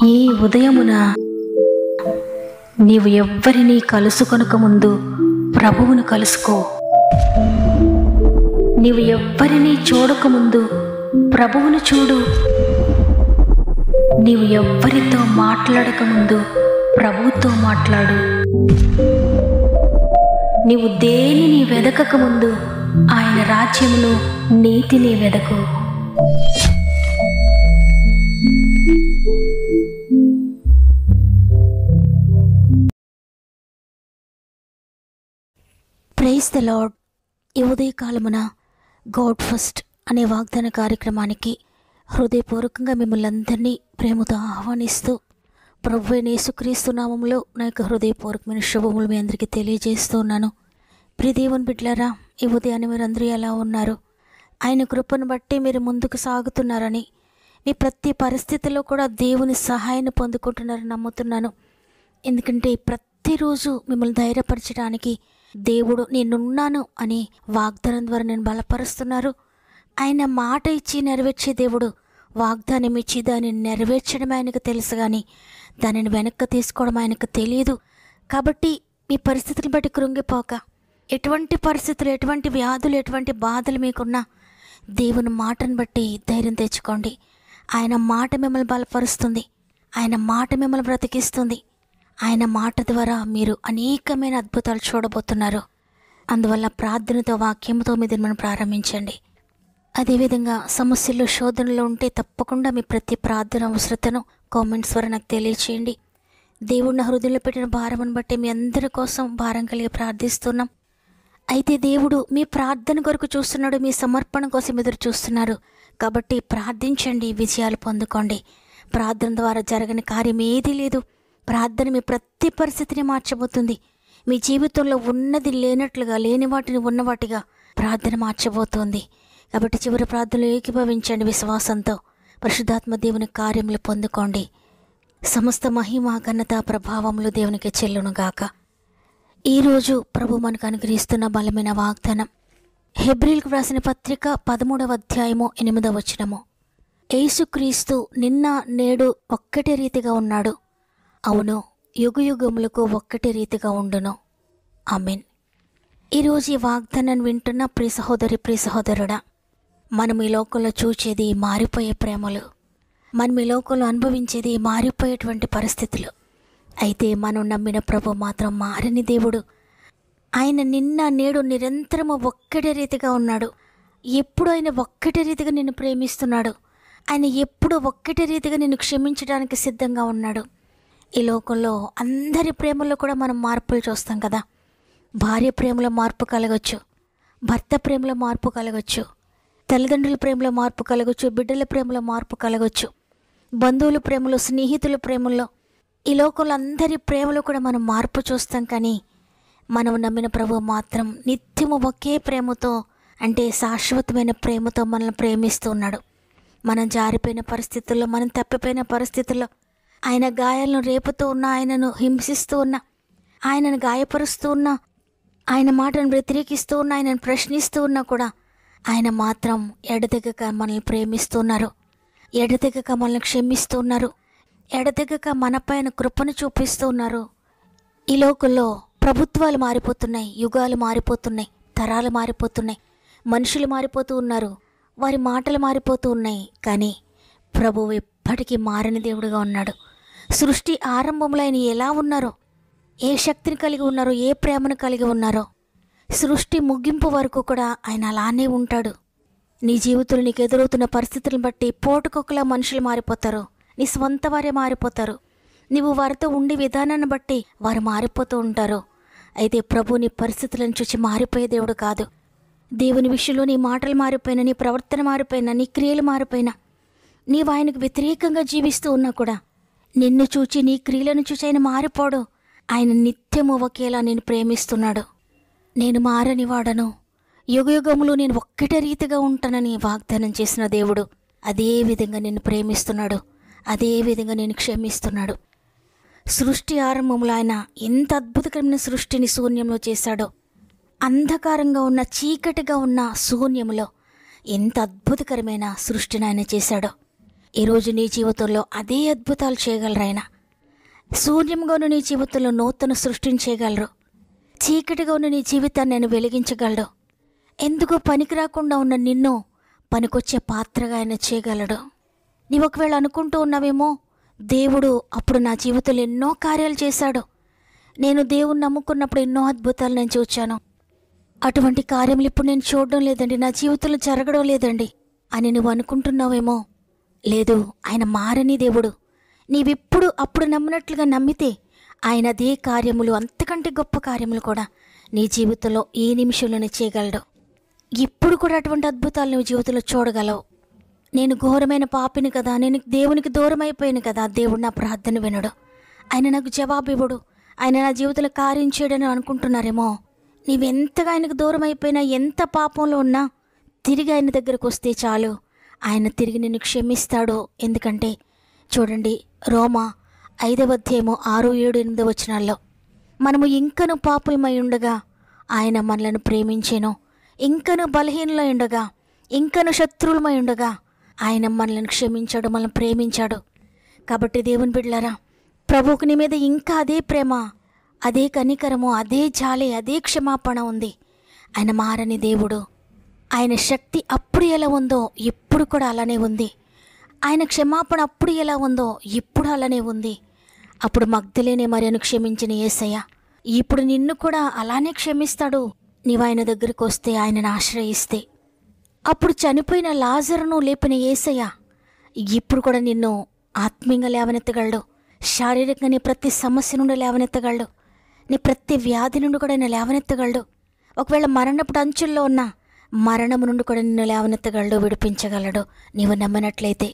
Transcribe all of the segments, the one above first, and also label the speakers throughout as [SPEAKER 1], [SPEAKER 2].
[SPEAKER 1] ఈ ఉదయమున నీవు ఎవ్వరినీ కలుసుకొనక ముందు ప్రభువును కలుసుకో. నీవు ఎవ్వరినీ చూడకముందు ప్రభువును చూడు. నీవు ఎవ్వరితో మాట్లాడకముందు ప్రభువుతో మాట్లాడు. నీవు దేనిని వెదకకముందు ఆయన రాజ్యమును నీతిని వెదకు. Praise the lord. ఈ ఉదయకాలమున గాడ్ ఫస్ట్ అనే వాగ్దాన కార్యక్రమానికి హృదయపూర్వకంగా మిమ్మల్ని అందరినీ ప్రేమతో ఆహ్వానిస్తూ ప్రభువైన యేసుక్రీస్తు నామములో నా యొక్క హృదయపూర్వకమైన శుభములు మీ అందరికీ తెలియజేస్తూ ఉన్నాను. ప్రియ దేవుని బిడ్డలారా, ఈ ఉదయాన్ని మీరు అందరూ ఎలా ఉన్నారు? ఆయన కృపను బట్టి మీరు ముందుకు సాగుతున్నారని, మీ ప్రతి పరిస్థితిలో కూడా దేవుని సహాయాన్ని పొందుకుంటున్నారని నమ్ముతున్నాను. ఎందుకంటే ప్రతిరోజు మిమ్మల్ని ధైర్యపరచడానికి దేవుడు నేనున్నాను అని వాగ్దానం ద్వారా నేను బలపరుస్తున్నారు. ఆయన మాట ఇచ్చి నెరవేర్చే దేవుడు. వాగ్దానం ఇచ్చి దాన్ని నెరవేర్చడం ఆయనకు తెలుసు, కానీ దానిని వెనక్కి తీసుకోవడం ఆయనకు తెలియదు. కాబట్టి మీ పరిస్థితులను బట్టి కృంగిపోక, ఎటువంటి పరిస్థితులు, ఎటువంటి వ్యాధులు, ఎటువంటి బాధలు మీకున్నా దేవుని మాటను బట్టి ధైర్యం తెచ్చుకోండి. ఆయన మాట మిమ్మల్ని బలపరుస్తుంది. ఆయన మాట మిమ్మల్ని బ్రతికిస్తుంది. ఆయన మాట ద్వారా మీరు అనేకమైన అద్భుతాలు చూడబోతున్నారు. అందువల్ల ప్రార్థనతో, వాక్యంతో మీరు మనం ప్రారంభించండి. అదేవిధంగా సమస్యలు, శోధనలో ఉంటే తప్పకుండా మీ ప్రతి ప్రార్థన అవసరతను కామెంట్స్ ద్వారా నాకు తెలియచేయండి. దేవుడు నా హృదయంలో పెట్టిన భారమును బట్టి మీ అందరి కోసం భారం కలిగి ప్రార్థిస్తున్నాం. అయితే దేవుడు మీ ప్రార్థన కొరకు చూస్తున్నాడు, మీ సమర్పణ కోసం ఎదురు చూస్తున్నారు. కాబట్టి ప్రార్థించండి, విజయాలు పొందుకోండి. ప్రార్థన ద్వారా జరగని కార్యం ఏదీ లేదు. ప్రార్థన మీ ప్రతి పరిస్థితిని మార్చబోతుంది. మీ జీవితంలో ఉన్నది లేనట్లుగా, లేని వాటిని ఉన్నవాటిగా ప్రార్థన మార్చబోతోంది. కాబట్టి చివరి ప్రార్థనలు ఏకీభవించండి. విశ్వాసంతో పరిశుద్ధాత్మ దేవుని కార్యములు పొందుకోండి. సమస్త మహిమ, ఘనత, ప్రభావములు దేవునికి చెల్లునుగాక. ఈరోజు ప్రభు మనకు అనుగ్రహిస్తున్న బలమైన వాగ్దానం హెబ్రీలకు వ్రాసిన పత్రిక 13వ అధ్యాయము 8వ వచనము. యేసుక్రీస్తు నిన్న నేడు ఒక్కటే రీతిగా ఉన్నాడు, అవును యుగయుగములకు ఒక్కటే రీతిగా ఉండును. ఆమేన్. ఈరోజు ఈ వాగ్దానాన్ని వింటున్న ప్రియ సహోదరి, ప్రియ సహోదరుడా, మనం ఈ లోకంలో చూచేది మారిపోయే ప్రేమలు, మనం ఈ లోకంలో అనుభవించేది మారిపోయేటువంటి పరిస్థితులు. అయితే మనం నమ్మిన ప్రభు మాత్రం మారని దేవుడు. ఆయన నిన్న నేడు నిరంతరము ఒక్కటే రీతిగా ఉన్నాడు. ఎప్పుడు ఆయన ఒక్కటే రీతిగా నిన్ను ప్రేమిస్తున్నాడు. ఆయన ఎప్పుడు ఒక్కటే రీతిగా నిన్ను క్షమించడానికి సిద్ధంగా ఉన్నాడు. ఈ లోకంలో అందరి ప్రేమలో కూడా మనం మార్పులు చూస్తాం కదా. భార్య ప్రేమలో మార్పు కలగచ్చు, భర్త ప్రేమలో మార్పు కలగచ్చు, తల్లిదండ్రుల ప్రేమలో మార్పు కలగచ్చు, బిడ్డల ప్రేమలో మార్పు కలగచ్చు, బంధువుల ప్రేమలో, స్నేహితుల ప్రేమల్లో, ఈ లోకంలో అందరి ప్రేమలో కూడా మనం మార్పు చూస్తాం. కానీ మనం నమ్మిన ప్రభు మాత్రం నిత్యము ఒకే ప్రేమతో, అంటే శాశ్వతమైన ప్రేమతో మనల్ని ప్రేమిస్తూ ఉన్నాడు. మనం జారిపోయిన పరిస్థితుల్లో, మనం తప్పిపోయిన పరిస్థితుల్లో, ఆయన గాయాలను రేపుతూ ఉన్నా, ఆయనను హింసిస్తూ ఉన్నా, ఆయనను గాయపరుస్తూ ఉన్నా, ఆయన మాటను వ్యతిరేకిస్తూ ఉన్నా, ఆయనను ప్రశ్నిస్తూ ఉన్నా కూడా ఆయన మాత్రం ఎడతెగక మనల్ని ప్రేమిస్తున్నారు. ఎడతెగక మనల్ని క్షమిస్తూ ఉన్నారు. ఎడతెగక మనపైన కృపను చూపిస్తూ ఉన్నారు. ఈ లోకంలో ప్రభుత్వాలు మారిపోతున్నాయి, యుగాలు మారిపోతున్నాయి, తరాలు మారిపోతున్నాయి, మనుషులు మారిపోతూ ఉన్నారు, వారి మాటలు మారిపోతూ ఉన్నాయి. కానీ ప్రభువు ఎప్పటికీ మారని దేవుడిగా ఉన్నాడు. సృష్టి ఆరంభంలో ఆయన ఎలా ఉన్నారో, ఏ శక్తిని కలిగి ఉన్నారో, ఏ ప్రేమను కలిగి ఉన్నారో, సృష్టి ముగింపు వరకు కూడా ఆయన అలానే ఉంటాడు. నీ జీవితంలో నీకు ఎదురవుతున్న పరిస్థితులను బట్టి పోటుకొకలా మనుషులు మారిపోతారు, నీ స్వంత వారే మారిపోతారు. నీవు వారితో ఉండే విధానాన్ని బట్టి వారు మారిపోతూ ఉంటారు. అయితే ప్రభు నీ పరిస్థితులను చూసి మారిపోయే దేవుడు కాదు. దేవుని విషయంలో నీ మాటలు మారిపోయినా, నీ ప్రవర్తన మారిపోయినా, నీ క్రియలు మారిపోయినా, నీవు ఆయనకు వ్యతిరేకంగా జీవిస్తూ ఉన్నా కూడా నిన్ను చూచి, నీ క్రియలను చూసి ఆయన మారిపోడు. ఆయన నిత్యము ఒకేలా నేను ప్రేమిస్తున్నాడు. నేను మారని వాడను, యుగయుగములు నేను ఒక్కటే రీతిగా ఉంటానని వాగ్దానం చేసిన దేవుడు అదే విధంగా నిన్ను ప్రేమిస్తున్నాడు. అదే విధంగా నేను క్షమిస్తున్నాడు. సృష్టి ఆరంభంలో ఆయన ఎంత అద్భుతకరమైన సృష్టిని శూన్యంలో చేశాడో, అంధకారంగా ఉన్న, చీకటిగా ఉన్న శూన్యంలో ఎంత అద్భుతకరమైన సృష్టిని ఆయన చేశాడో. ఈరోజు నీ జీవితంలో అదే అద్భుతాలు చేయగలరు ఆయన. శూన్యంగా ఉన్న నీ జీవితంలో నూతన సృష్టించగలరు. చీకటిగా ఉన్న నీ జీవితాన్ని నేను వెలిగించగలడు. ఎందుకు పనికి రాకుండా ఉన్న నిన్ను పనికొచ్చే పాత్రగా ఆయన చేయగలడు. నీవు ఒకవేళ అనుకుంటూ ఉన్నావేమో, దేవుడు అప్పుడు నా జీవితంలో ఎన్నో కార్యాలు చేశాడు, నేను దేవుణ్ణి నమ్ముకున్నప్పుడు ఎన్నో అద్భుతాలు నేను చూచాను, అటువంటి కార్యములు ఇప్పుడు నేను చూడడం లేదండి, నా జీవితంలో జరగడం లేదండి అని నువ్వు అనుకుంటున్నావేమో. లేదు, ఆయన మారని దేవుడు. నీవిప్పుడు అప్పుడు నమ్మినట్లుగా నమ్మితే ఆయన అదే కార్యములు, అంతకంటే గొప్ప కార్యములు కూడా నీ జీవితంలో ఏ నిమిషంలోనే చేయగలడు. ఇప్పుడు కూడా అటువంటి అద్భుతాలు నువ్వు జీవితంలో చూడగలవు. నేను ఘోరమైన పాపిని కదా, నేను దేవునికి దూరం అయిపోయాను కదా, దేవుడు నా ప్రార్థన వినడు, ఆయన నాకు జవాబు ఇవ్వడు, ఆయన నా జీవితంలో కార్యం చేయడని అనుకుంటున్నారేమో. నీవెంతగా ఆయనకు దూరం అయిపోయినా, ఎంత పాపంలో ఉన్నా తిరిగి ఆయన దగ్గరకు వస్తే చాలు, ఆయన తిరిగి నిన్ను క్షమిస్తాడు. ఎందుకంటే చూడండి, రోమా 5వ అధ్యాయము 6, 7, 8 వచనాల్లో, మనము ఇంకను పాపులమై ఉండగా ఆయన మనలను ప్రేమించెను, ఇంకను బలహీనలై ఉండగా, ఇంకను శత్రువులమై ఉండగా ఆయన మనల్ని క్షమించాడు, మనల్ని ప్రేమించాడు. కాబట్టి దేవుని బిడ్డలారా, ప్రభువుకు నీ మీద ఇంకా అదే ప్రేమ, అదే కనికరము, అదే జాలి, అదే క్షమాపణ ఉంది. ఆయన మారని దేవుడు. ఆయన శక్తి అప్పుడు ఎలా ఉందో ఇప్పుడు కూడా అలానే ఉంది. ఆయన క్షమాపణ అప్పుడు ఎలా ఉందో ఇప్పుడు అలానే ఉంది. అప్పుడు మగ్దలేనే మరియను క్షమించిన యేసయ్య ఇప్పుడు నిన్ను కూడా అలానే క్షమిస్తాడు, నీవు ఆయన దగ్గరకు వస్తే, ఆయనను ఆశ్రయిస్తే. అప్పుడు చనిపోయిన లాజరును లేపిన యేసయ్య ఇప్పుడు కూడా నిన్ను ఆత్మీయంగా లేవనెత్తగలడు. శారీరకంగా నీ ప్రతి సమస్య నుండి లేవనెత్తగలడు. నీ ప్రతి వ్యాధి నుండి కూడా నిన్ను లేవనెత్తగలడు. ఒకవేళ మరణప్పుడు అంచుల్లో ఉన్న మరణము నుండి కూడా నిన్ను లేవనెత్తగలడు, విడిపించగలడు నీవు నమ్మినట్లయితే.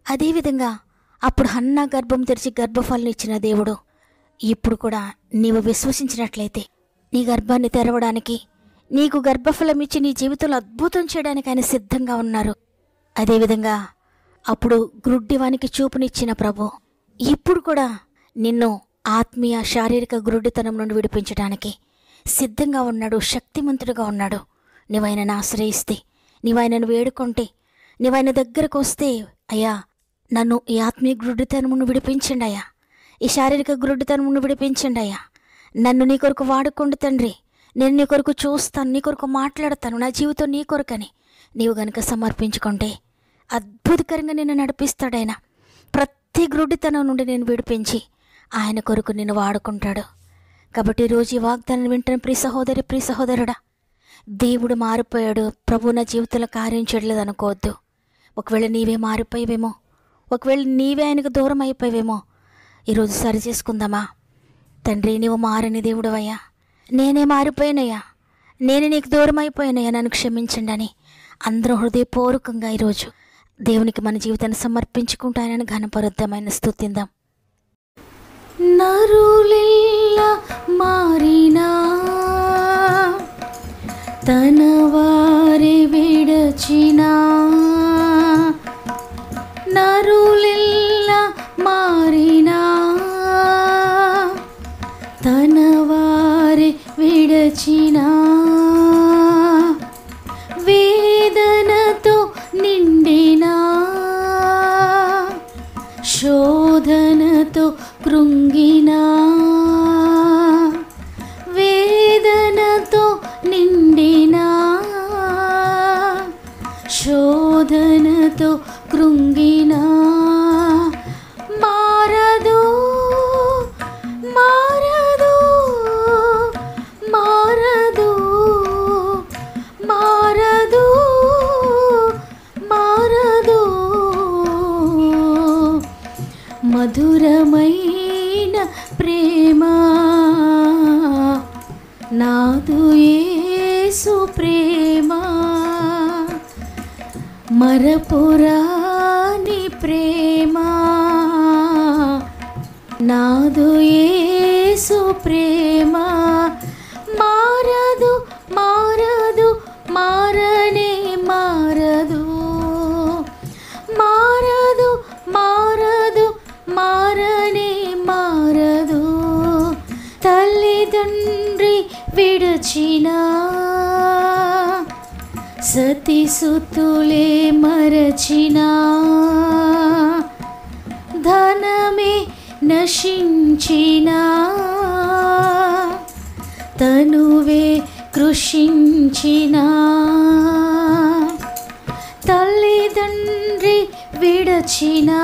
[SPEAKER 1] అదేవిధంగా అప్పుడు హన్నా గర్భం తెరిచి గర్భఫలం ఇచ్చిన దేవుడు ఇప్పుడు కూడా నీవు విశ్వసించినట్లయితే నీ గర్భాన్ని తెరవడానికి, నీకు గర్భఫలం ఇచ్చి నీ జీవితంలో అద్భుతం చేయడానికి ఆయన సిద్ధంగా ఉన్నారు. అదేవిధంగా అప్పుడు గ్రుడ్డివానికి చూపునిచ్చిన ప్రభు ఇప్పుడు కూడా నిన్ను ఆత్మీయ శారీరక గ్రుడ్డితనం నుండి విడిపించడానికి సిద్ధంగా ఉన్నాడు, శక్తిమంతుడుగా ఉన్నాడు. నీవైనను ఆశ్రయిస్తే, నీవైనను వేడుకుంటే, నీవైన దగ్గరకు వస్తే, అయ్యా నన్ను ఈ ఆత్మీయ గ్రుడ్డితనం నుండి విడిపించండి అయ్యా, ఈ శారీరక గ్రుడ్డితనం నుండి విడిపించండి అయ్యా, నన్ను నీ కొరకు వాడుకోండి తండ్రి, నేను నీ కొరకు చూస్తాను, నీ కొరకు మాట్లాడతాను, నా జీవితం నీ కొరకని నీవు గనుక సమర్పించుకుంటే అద్భుతకరంగా నిన్ను నడిపిస్తాడాయన. ప్రతి గ్రుడ్డితనం నుండి నేను విడిపించి ఆయన కొరకు నిన్ను వాడుకుంటాడు. కాబట్టి ఈరోజు ఈ వాగ్దానం వింటున్న ప్రియ సహోదరి, ప్రియ సహోదరుడా, దేవుడు మారిపోయాడు, ప్రభు నా జీవితంలో కార్యం చేయలేదు అనుకోవద్దు. ఒకవేళ నీవే మారిపోయావేమో, ఒకవేళ నీవే ఆయనకు దూరం అయిపోయావేమో, ఈరోజు సరి చేసుకుందామా? తండ్రి, నీవు మారని దేవుడవయ్యా, నేనే మారిపోయానయ్యా, నేనే నీకు దూరం అయిపోయానయ్యా, నన్ను క్షమించండి అని అందరూ హృదయపూర్వకంగా ఈరోజు దేవునికి మన జీవితాన్ని సమర్పించుకుంటూ ఆయనను ఘనపరుద్దామైన స్తుతిందాం. నరులెల్లా మారినా తన వారి విడచినా, నరులెల్లా మారినా తన వారి విడచినా, వేదనతో నిండినా, శోధనతో కృంగినా, వేదనతో నిండినా, శోధనతో కృంగినా, మారదు మారదు మారదు మారదు మారదు, మధురమైన ప్రేమ నాదు యేసు ప్రేమ, మరపురాని ప్రేమ నాదు యేసు ప్రేమ, మారదు మారదు మారనే మారదు, మారదు మారదు మారనే మారదు, తల్లిదండ్రి విడచినా, సతి సుతులే మరచినా, నశించినా తనువే కృషించినా తల్లిదండ్రి విడచినా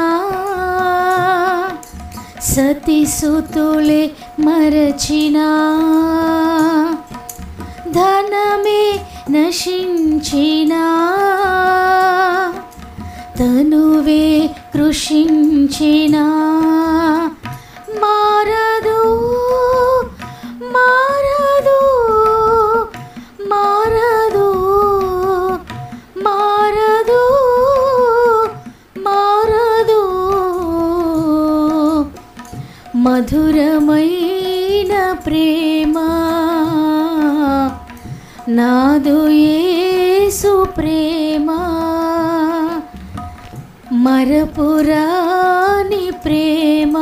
[SPEAKER 1] సతిసుతులే మరచినా ధనమే నశించినా తనువే కృషించినా మారదు మారదు మారదు మారదు మారదు మధురమైన ప్రేమ నాదు యేసు ప్రేమ మరపురాని ప్రేమ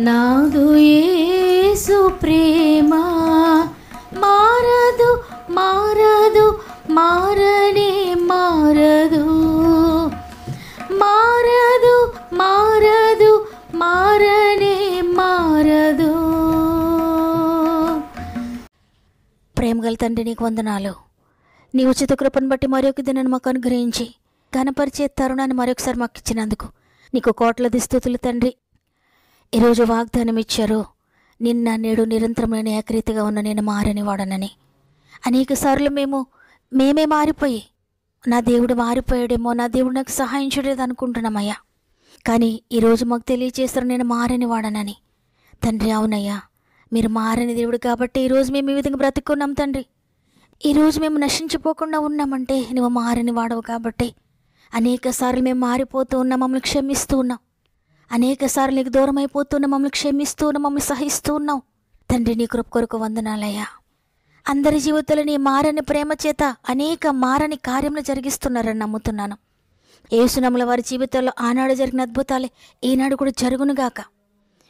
[SPEAKER 1] నాదు యేసు ప్రేమ మారదు మారదు మారనే మారదు మారదు మారదు మారనే మారదు. ప్రేమగల తండ్రి, నీకు వందనాలు. నీ ఉచిత కృపను బట్టి మరొక దినాన్ని మాకు అనుగ్రహించి ఘనపరిచే తరుణాన్ని మరొకసారి మాకు ఇచ్చినందుకు నీకు కోట్లాది స్తుతులు తండ్రి. ఈరోజు వాగ్దానం ఇచ్చారు, నిన్న నేడు నిరంతరమైన ఏకరీతిగా ఉన్న నేను మారని వాడనని. అనేక సార్లు మేమే మారిపోయి నా దేవుడు మారిపోయాడేమో, నా దేవుడు నాకు సహాయం చేయలేదు అనుకుంటున్నామయ్యా. కానీ ఈరోజు మాకు తెలియజేస్తారు నేను మారని వాడనని. తండ్రి, అవునయ్యా, మీరు మారని దేవుడు కాబట్టి ఈరోజు మేము ఈ విధంగా బ్రతుకున్నాం తండ్రి. ఈరోజు మేము నశించిపోకుండా ఉన్నామంటే నువ్వు మారని వాడవు కాబట్టి. అనేక సార్లు మేము మారిపోతూ ఉన్నాం, మమ్మల్ని క్షమిస్తూ ఉన్నాం. అనేక సార్లు నీకు దూరం అయిపోతున్నా మమ్మల్ని క్షమిస్తూ ఉన్నాం, మమ్మల్ని సహిస్తూ ఉన్నాం. తండ్రి, నీ కృప కొరకు వందనాలయ్యా. అందరి జీవితంలో నీ మారని ప్రేమ చేత అనేక మారని కార్యములు జరిగిస్తున్నారని నమ్ముతున్నాను. యేసునామములో వారి జీవితంలో ఆనాడు జరిగిన అద్భుతాలే ఈనాడు కూడా జరుగునుగాక.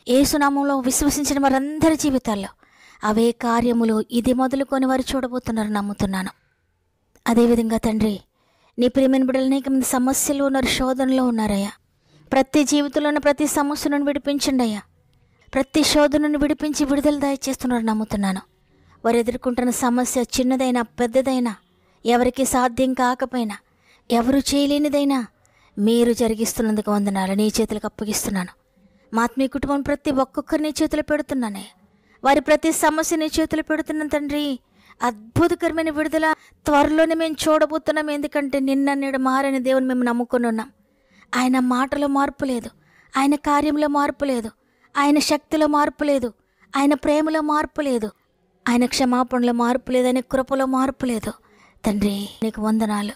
[SPEAKER 1] యేసునామంలో విశ్వసించిన వారందరి జీవితాల్లో అవే కార్యములు ఇది మొదలుకొని వారు చూడబోతున్నారని నమ్ముతున్నాను. అదేవిధంగా తండ్రి, నీ ప్రియమైన బిడ్డలు అనేక మంది సమస్యలు ఉన్నారు, శోధనలో ఉన్నారయ్యా. ప్రతి జీవితంలోని ప్రతి సమస్యను విడిపించండి అయ్యా. ప్రతి శోధనను విడిపించి విడుదల దయచేస్తున్నారని నమ్ముతున్నాను. వారు ఎదుర్కొంటున్న సమస్య చిన్నదైనా పెద్దదైనా, ఎవరికి సాధ్యం కాకపోయినా, ఎవరు చేయలేనిదైనా మీరు జరిగిస్తున్నందుకు వందనాలు. నీ చేతులకు అప్పగిస్తున్నాను. మా ఆత్మీయ కుటుంబం ప్రతి ఒక్కొక్కరిని చేతులు పెడుతున్నానే. వారి ప్రతి సమస్య నీ చేతులు పెడుతున్నాను తండ్రి. అద్భుతకరమైన విడుదల త్వరలోనే మేము చూడబోతున్నాం. ఎందుకంటే నిన్న నేడు మారని దేవుని మేము నమ్ముకొని ఉన్నాం. ఆయన మాటలో మార్పు లేదు, ఆయన కార్యంలో మార్పు లేదు, ఆయన శక్తిలో మార్పు లేదు, ఆయన ప్రేమలో మార్పు లేదు, ఆయన క్షమాపణలో మార్పు లేదు, ఆయన కృపలో మార్పు లేదు. తండ్రి, నీకు వందనాలు.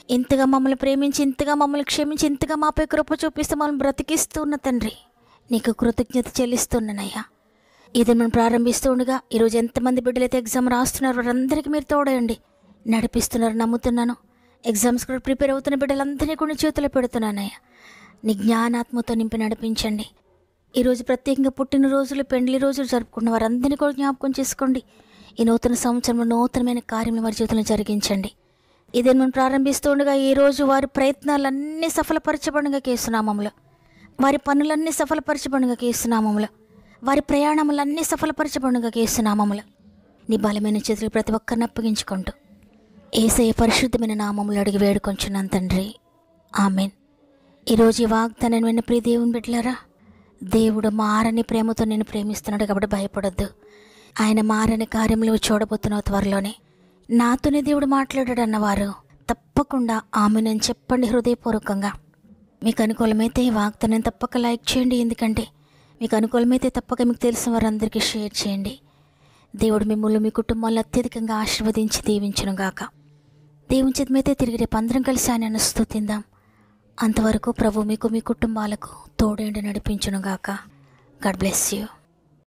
[SPEAKER 1] ఇంతగా మమ్మల్ని ప్రేమించి, ఇంతగా మమ్మల్ని క్షమించి, ఇంతగా మాపై కృప చూపిస్తూ మమ్మల్ని బ్రతికిస్తున్న తండ్రి, నీకు కృతజ్ఞత చెల్లిస్తున్నానయ్యా. ఇది మనం ప్రారంభిస్తూ ఉండగా ఈరోజు ఎంతమంది బిడ్డలైతే ఎగ్జామ్ రాస్తున్నారు వారందరికీ మీరు తోడండి, నడిపిస్తున్నారు నమ్ముతున్నాను. ఎగ్జామ్స్ కూడా ప్రిపేర్ అవుతున్న బిడ్డలందరినీ కూడా చేతులు పెడుతున్నానయ్యా. నీ జ్ఞానాత్మతో నింపి నడిపించండి. ఈరోజు ప్రత్యేకంగా పుట్టినరోజులు, పెండ్లి రోజులు జరుపుకున్న వారందరినీ కూడా జ్ఞాపకం చేసుకోండి. ఈ నూతన సంవత్సరంలో నూతనమైన కార్యములు వారి జీవితంలో జరిగించండి. ఇదే మనం ప్రారంభిస్తూ ఉండగా ఈరోజు వారి ప్రయత్నాలన్నీ సఫలపరచబడుగా కేసునామంలో, వారి పనులన్నీ సఫలపరచబడుగా కేసునామంలో, వారి ప్రయాణములన్నీ సఫలపరచబడుగా కేసునామంలో నీ బలమైన చేతులు ప్రతి ఒక్కరిని అప్పగించుకుంటూ యేసయ్య పరిశుద్ధమైన నామములు అడిగి వేడుకొంచున్నాను తండ్రి, ఆమెన్. ఈరోజు ఈ వాగ్దానాన్ని విన్న ప్రియ దేవుని బిడ్డలారా, దేవుడు మారని ప్రేమతో నేను ప్రేమిస్తున్నాడు కాబట్టి భయపడొద్దు. ఆయన మారని కార్యములు చూడబోతున్నావు త్వరలోనే. నాతోనే దేవుడు మాట్లాడాడు అన్నవారు తప్పకుండా ఆమెనని చెప్పండి హృదయపూర్వకంగా. మీకు అనుకూలమైతే ఈ వాగ్దానాన్ని తప్పక లైక్ చేయండి. ఎందుకంటే మీకు అనుకూలమైతే తప్పక మీకు తెలిసిన వారందరికీ షేర్ చేయండి. దేవుడు మిమ్మల్ని మీ కుటుంబాలను అత్యధికంగా ఆశీర్వదించి దీవించును గాక. దేవుని చిత్తమైతే తిరిగి రేపు అందరం కలిసి ఆయనను స్తుతిందాం. అంతవరకు ప్రభు మీకు మీ కుటుంబాలకు తోడేండి నడిపించును గాక. God bless you.